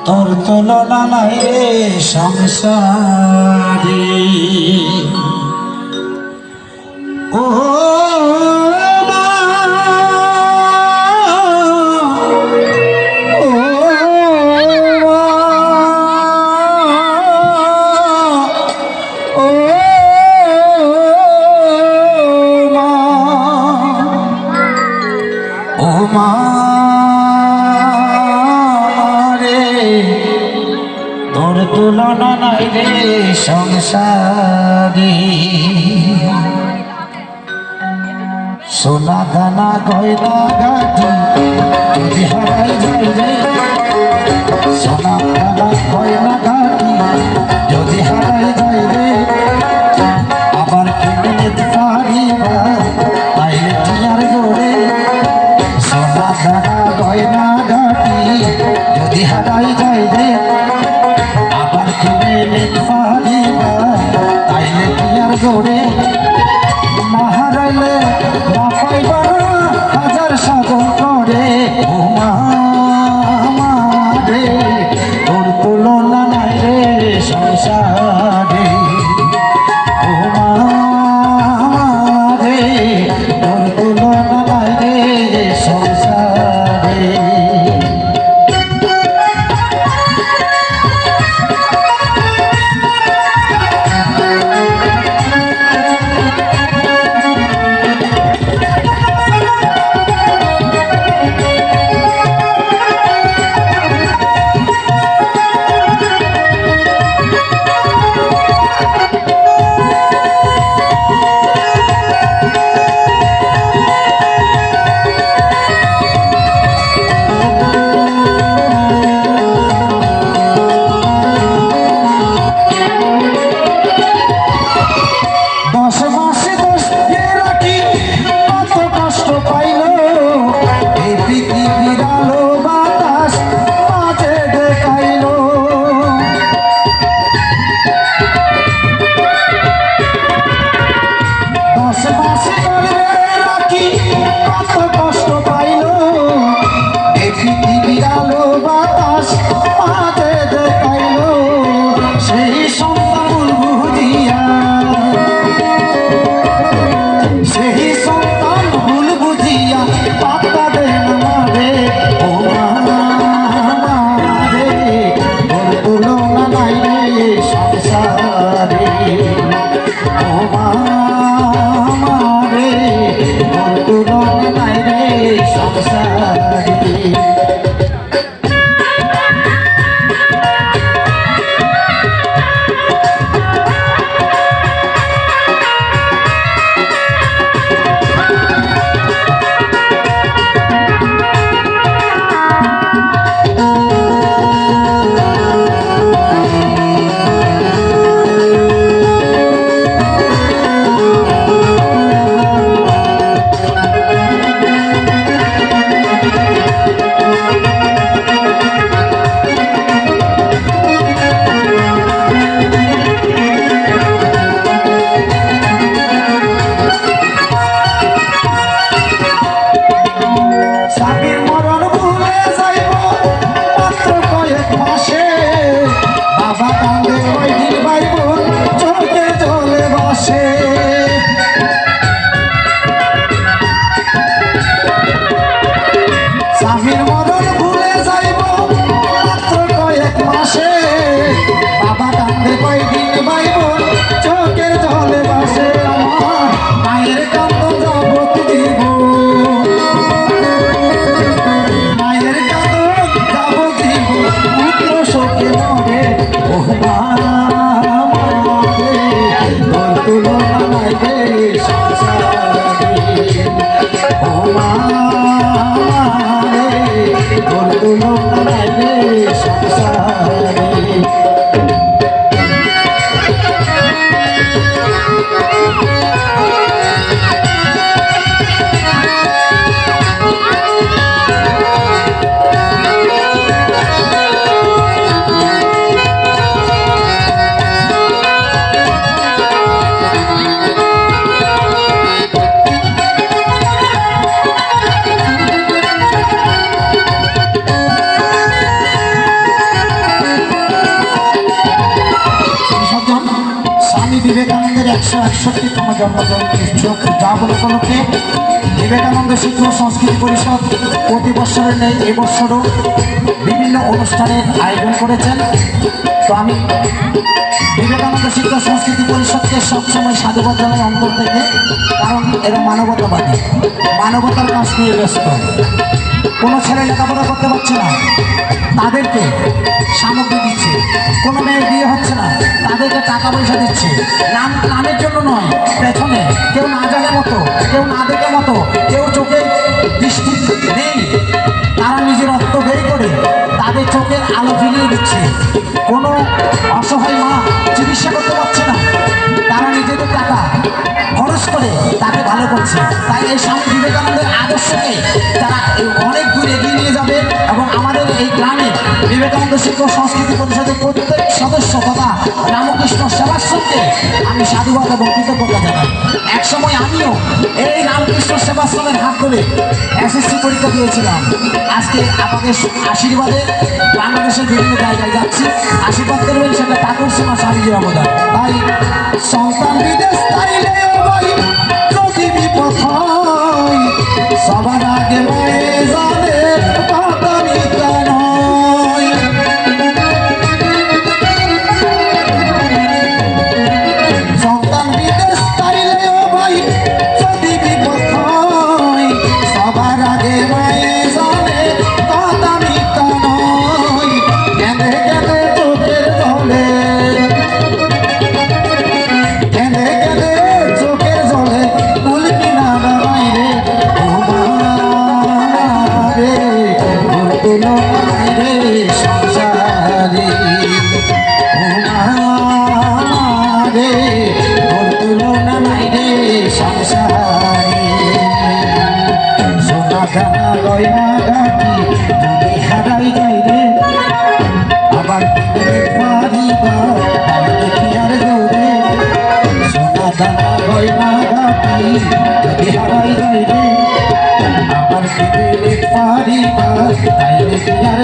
তোর তুলনা নাই রে সংসারে। ও তোর তুলনা নাই রে সংসারে। সোনা দানা গয়না গাটি যদি হারাই যায় রে, সোনা দানা গয়না গাটি যদি হারাই যায় রে, আবার কিনে নিতে পারিবা তাইলে টিয়ার গড়ে। সোনা দানা গয়না গাটি যদি হারাই যায় রে, আবার কিনে নিতে পারিবা তাইলে টিয়ার গড়ে। না হারাইলে না পাইবা হাজার সাধন করে। ও মা রে তোর তুলনা নাই রে সংসারে। ও মা রে তোর তুলনা নাই রে সংসারে। 161তম জন্মজয়ন্তী উদযাপন উপলক্ষে বিবেকানন্দ শিক্ষা ও সংস্কৃতি পরিষদ প্রতি বছরের নেই এবছরও বিভিন্ন অনুষ্ঠানের আয়োজন করেছেন। তো আমি বিবেকানন্দ শিক্ষা সংস্কৃতি পরিষদকে সবসময় সাধুবাদ জানাই অন্তর থেকে, কারণ এরা মানবতাবাদী, মানবতার কাজ নিয়ে ব্যস্ত। কোনো ছেলে লেখাপড়া করতে পারছে না, তাদেরকে সামগ্রী দিচ্ছে। কোনো মেয়ের বিয়ে হচ্ছে না, তাদেরকে টাকা পয়সা দিচ্ছে। নামের জন্য নয়, পেছনে কেউ না জানে মতো, কেউ না দেখে মতো, কেউ চোখে দৃষ্টি নেই, তারা নিজের রক্ত বের করে তাদের চোখের আলো ফিরিয়ে দিচ্ছে। কোনো অসহায় মা চিকিৎসা করতে পারছে না, তারা নিজেদের টাকা খরচ করে তাকে ভালো করছে। তাই এই স্বামী বিবেকানন্দের আদর্শকে তারা অনেক দূর এগিয়ে নিয়ে যাবে এবং আমাদের এই গ্রামে বিবেকানন্দ শিক্ষক সংস্কৃতি পরিষদের প্রত্যেক সদস্য তথা রামকৃষ্ণ সেবাশ্রমকে আমি সাধুবাদ এবং কৃতজ্ঞতা জানাই। একসময় আমিও এই রামকৃষ্ণ সেবাশ্রমের হাত ধরে এসএসসি পরীক্ষা দিয়েছিলাম। আজকে আপনাদের আশীর্বাদে বাংলাদেশের বিভিন্ন জায়গায় যাচ্ছি। আশীর্বাদ করবেন, সেটা ঠাকুর সীমা স্বামীজির অবদান। তাই সন্তান বিদেশ তাইলে ভাই যদি বিপদ হয়, সবার আগে মায়ে জানে পাতা নিতে নয়। সন্তান বিদেশ তাইলে ভাই যদি বিপদ হয়, সবার আগে মায়ে জানে পাতা নিতে নয়। কেঁদে কেঁদে চোখের জলে, কেঁদে কেঁদে চোখের জলে কুল কিনারা বাইরে রে তুলো বাইরে সংসারে রে তুলো না বাইরে সংসারে। সোনা দানা গয়না গাটি যদি হারাই যাই রে, আবার পারিবার কি আর গৌরে। সোনা দানা গয়না গাটি যদি হারাই যাই রে, আবার পারিবার তাইলে কি আর